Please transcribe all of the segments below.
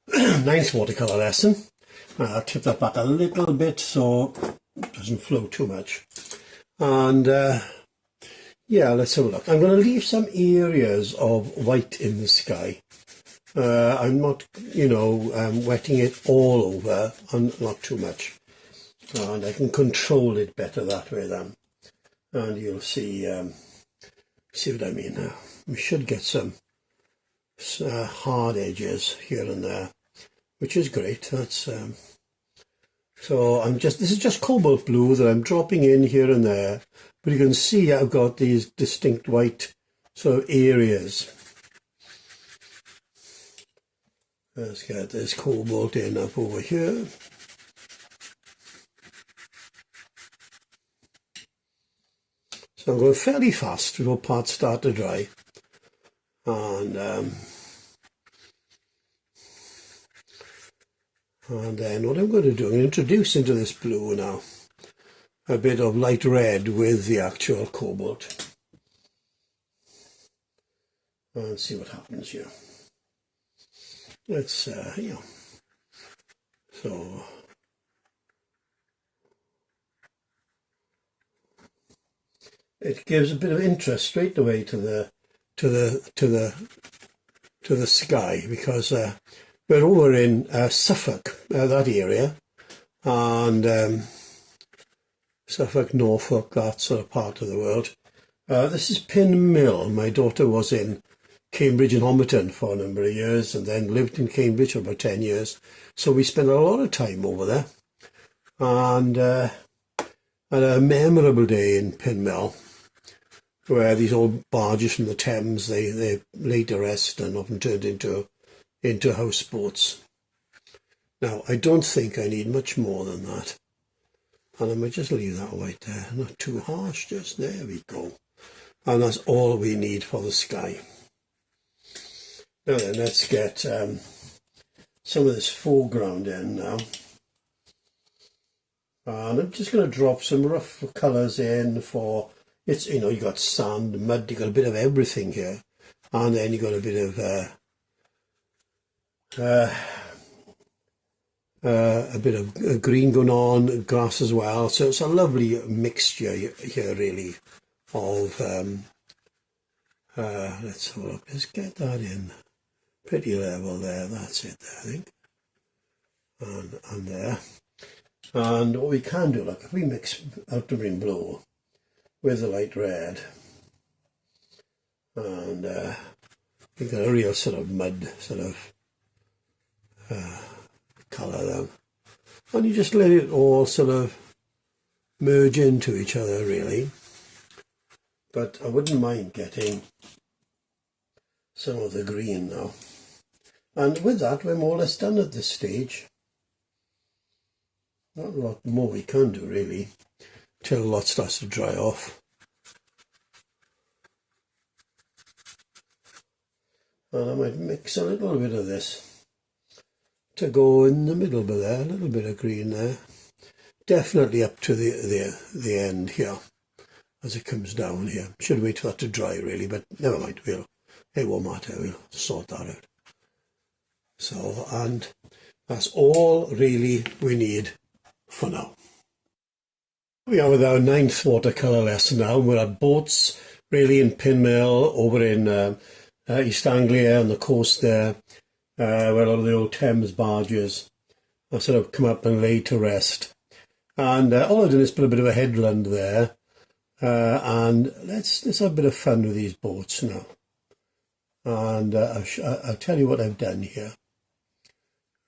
ninth watercolour lesson. I'll tip that back a little bit so it doesn't flow too much. And yeah, let's have a look. I'm going to leave some areas of white in the sky. I'm not, wetting it all over, and not too much. And I can control it better that way then. And you'll see what I mean now. We should get some hard edges here and there, which is great. That's so this is just cobalt blue that I'm dropping in here and there, but you can see I've got these distinct white sort of areas. Let's get this cobalt in up over here. So I'm going fairly fast before parts start to dry. And then what I'm going to do, I'm going to introduce into this blue now a bit of light red with the actual cobalt. And see what happens here. Let's, so it gives a bit of interest straight away to the sky, because we're over in Suffolk, that area, and Suffolk, Norfolk, that sort of part of the world. This is Pinmill. My daughter was in Cambridge and Homerton for a number of years, and then lived in Cambridge for about 10 years. So we spent a lot of time over there, and had a memorable day in Pinmill, where these old barges from the Thames, they laid to rest and often turned into houseboats. Now, I don't think I need much more than that. And I might just leave that white there. Not too harsh, just there we go. And that's all we need for the sky. Now then, let's get some of this foreground in now. And I'm just going to drop some rough colours in for, you got sand, mud, you got a bit of everything here. And then you got a bit of green going on, grass as well. So it's a lovely mixture here, really, of, let's have a look, let's get that in. Pretty level there, that's it there, I think. And there. And what we can do, look, if we mix ultramarine blue with the light red, and we got a real sort of mud sort of colour then. And you just let it all sort of merge into each other, really. But I wouldn't mind getting some of the green now. And with that, we're more or less done at this stage. Not a lot more we can do, really, till a lot starts to dry off. And I might mix a little bit of this to go in the middle bit there, a little bit of green there. Definitely up to the end here, as it comes down here. Should wait for that to dry, really, but never mind, it won't matter, we'll sort that out. So, and that's all really we need for now. We are with our 9th watercolour lesson now. We're at boats, really, in Pinmill, over in East Anglia on the coast there, where a lot of the old Thames barges have sort of come up and laid to rest. And all I've done is put a bit of a headland there, and let's have a bit of fun with these boats now. And I'll tell you what I've done here.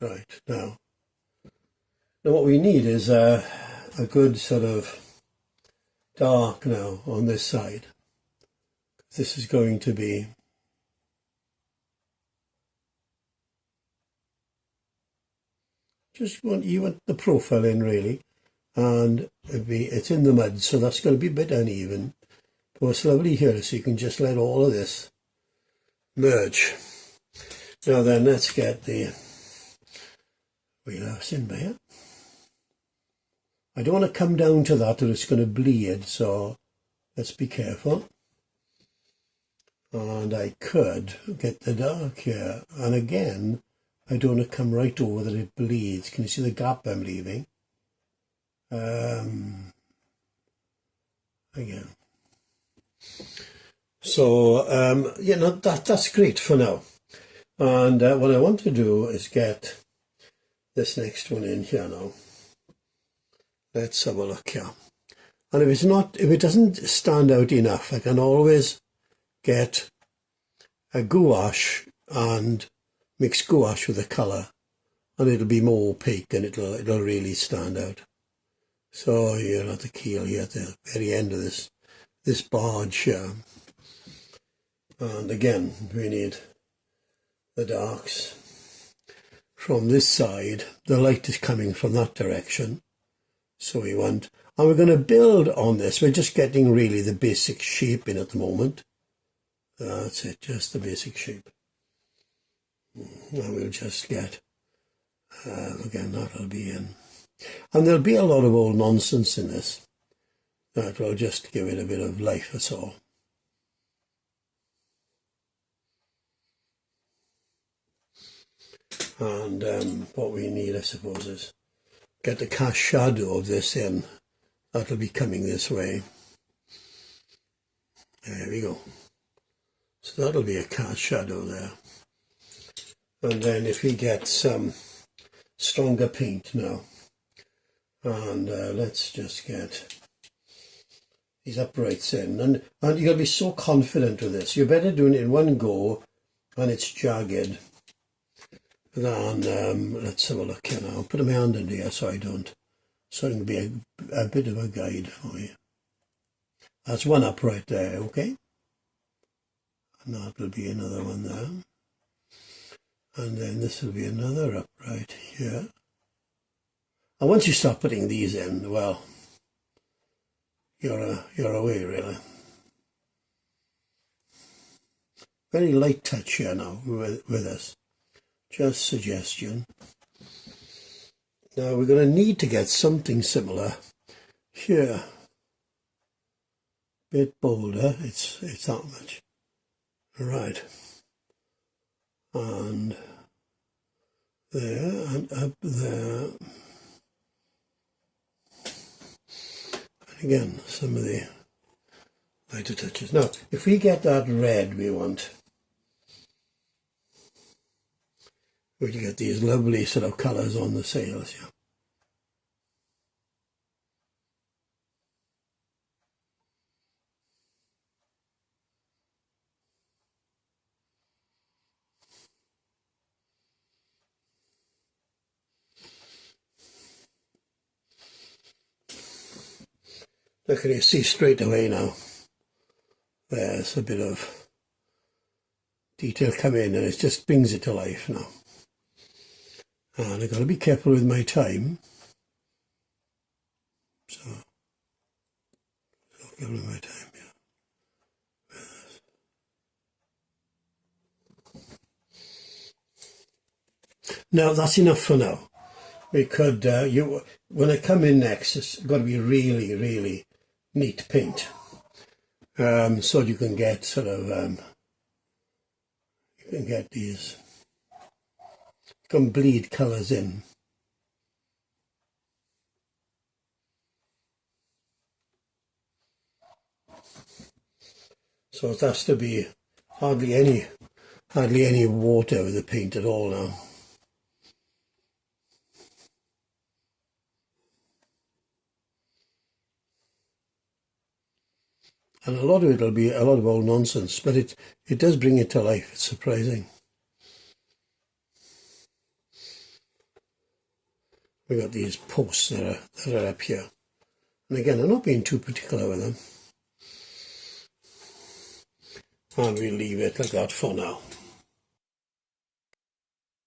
Right, now what we need is a good sort of dark now on this side. This is going to be you want the profile in, really, and it's in the mud, so that's going to be a bit uneven. But what's lovely here is you can just let all of this merge. Now then, let's get the wheelhouse in there. I don't want to come down to that or it's going to bleed, so let's be careful. And I could get the dark here, and again I don't want to come right over that it bleeds. Can you see the gap I'm leaving? Again. So, you know, that's great for now. And what I want to do is get this next one in here now. Let's have a look here. And if it doesn't stand out enough, I can always get a gouache and mix gouache with the colour, and it'll be more opaque and it'll really stand out. So you're at the keel here at the very end of this barge here. And again, we need the darks from this side. The light is coming from that direction. So we want, and we're going to build on this. We're just getting really the basic shape in at the moment. That's it, just the basic shape. And we'll just get, again, that'll be in. And there'll be a lot of old nonsense in this. That will just give it a bit of life, that's all. And what we need, I suppose, is get the cast shadow of this in. That'll be coming this way. There we go. So that'll be a cast shadow there. And then if we get some stronger paint now, and let's just get these uprights in. And you've got to be so confident with this. You're better doing it in one go and it's jagged. Then let's have a look here now. Put my hand in here so I don't. So it can be a bit of a guide for you. That's one upright there, okay? And that will be another one there. And then this will be another upright here. And once you start putting these in, well, you're away really. Very light touch here now with this. Just suggestion. Now we're going to need to get something similar here. Bit bolder. It's that much. Right. And there and up there. And again, some of the lighter touches. Now, if we get that red we want, we get these lovely sort of colours on the sails here. Look, can you see straight away now? There's a bit of detail come in and it just brings it to life now. And I've got to be careful with my time. So careful with my time, yeah. Now that's enough for now. We could, when I come in next, it's got to be really, really neat paint. So you can get sort of, you can get these. Can bleed colours in. So it has to be hardly any water with the paint at all now. And a lot of it will be a lot of old nonsense, but it does bring it to life. It's surprising. We got these posts that are up here, and again, I'm not being too particular with them, and we leave it like that for now.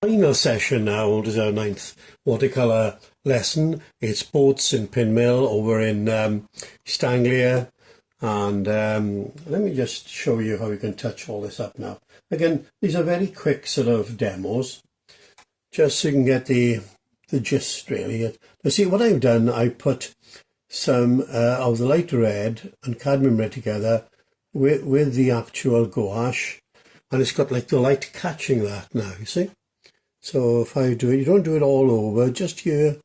Final session now is our 9th watercolour lesson. It's boats in Pinmill over in East Anglia, and let me just show you how we can touch all this up now. Again, these are very quick sort of demos, just so you can get the gist really. Now see what I've done, I put some of the light red and cadmium red together with the actual gouache, and it's got like the light catching that now, you see. So if I do it, you don't do it all over, just here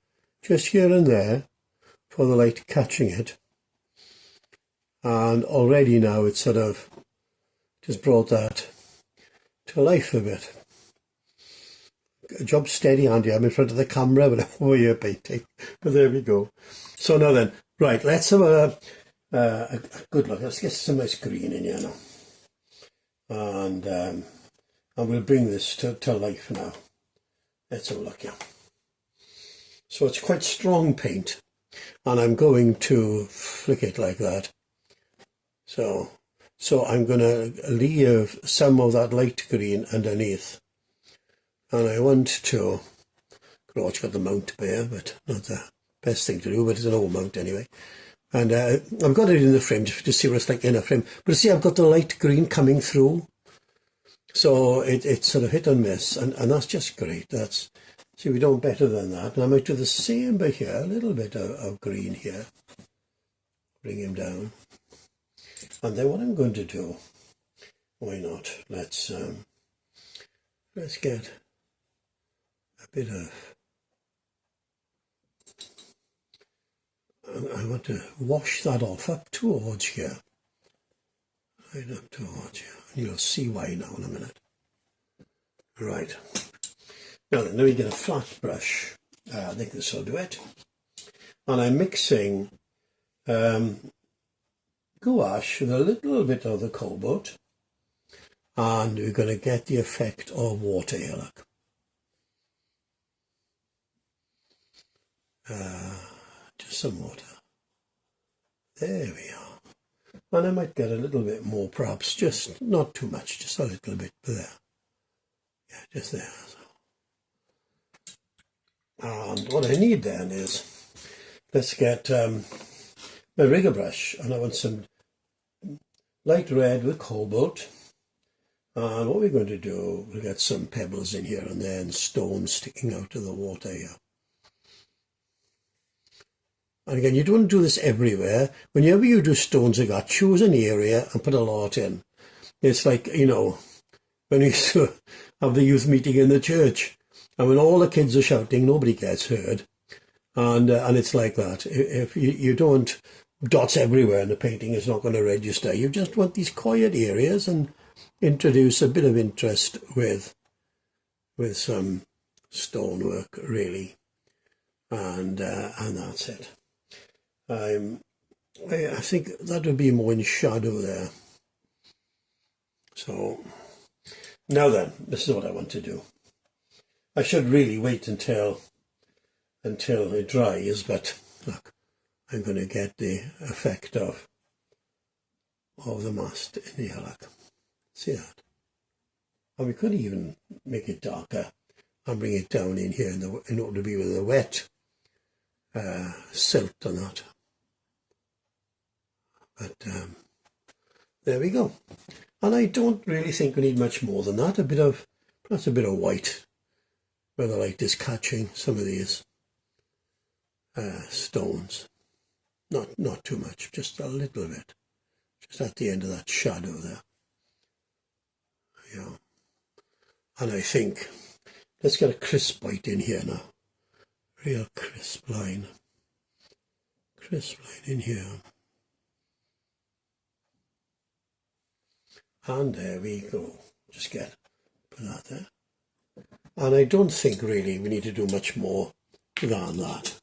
and there for the light catching it. And already now it's sort of just brought that to life a bit. A job steady, Andy. I'm in front of the camera, but I'm over here painting. But there we go. So now then, right, let's have a good look. Let's get some nice green in here now. And we'll bring this to life now. Let's have a look here. So it's quite strong paint, and I'm going to flick it like that. So I'm going to leave some of that light green underneath. And I want to, George got the mount there, but not the best thing to do, but it's an old mount anyway. And I've got it in the frame just to see what it's like in a frame. But see, I've got the light green coming through. So it's sort of hit and miss, and that's just great. See, we don't better than that. And I might do the same by here, a little bit of green here. Bring him down. And then what I'm going to do, why not? Let's get a bit of, I want to wash that off up towards here. Right up towards here. And you'll see why now in a minute. Right. Now then, let me get a flat brush. I think this will do it. And I'm mixing gouache with a little bit of the cobalt. And we're going to get the effect of water here, look. Just some water. There we are. And I might get a little bit more, perhaps, just not too much, just a little bit there. Yeah, just there. And what I need then is, let's get my rigger brush, and I want some light red with cobalt. And what we're going to do, we'll get some pebbles in here and there and stones sticking out of the water here. And again, you don't do this everywhere. Whenever you do stones like that, choose an area and put a lot in. It's like, you know, when we used to have the youth meeting in the church, and when all the kids are shouting, nobody gets heard. And it's like that. If you don't, dots everywhere in the painting is not going to register. You just want these quiet areas and introduce a bit of interest with some stonework, really. And that's it. I think that would be more in shadow there. So now then, this is what I want to do. I should really wait until it dries, but look, I'm going to get the effect of the mast in here, look. See that? And we could even make it darker and bring it down in here in order to be with the wet silt and that. But there we go. And I don't really think we need much more than that. Perhaps a bit of white where the light is catching some of these stones. Not too much, just a little bit. Just at the end of that shadow there. Yeah. And I think, let's get a crisp white in here now. Real crisp line. Crisp line in here. And there we go. Just put that there. And I don't think really we need to do much more than that.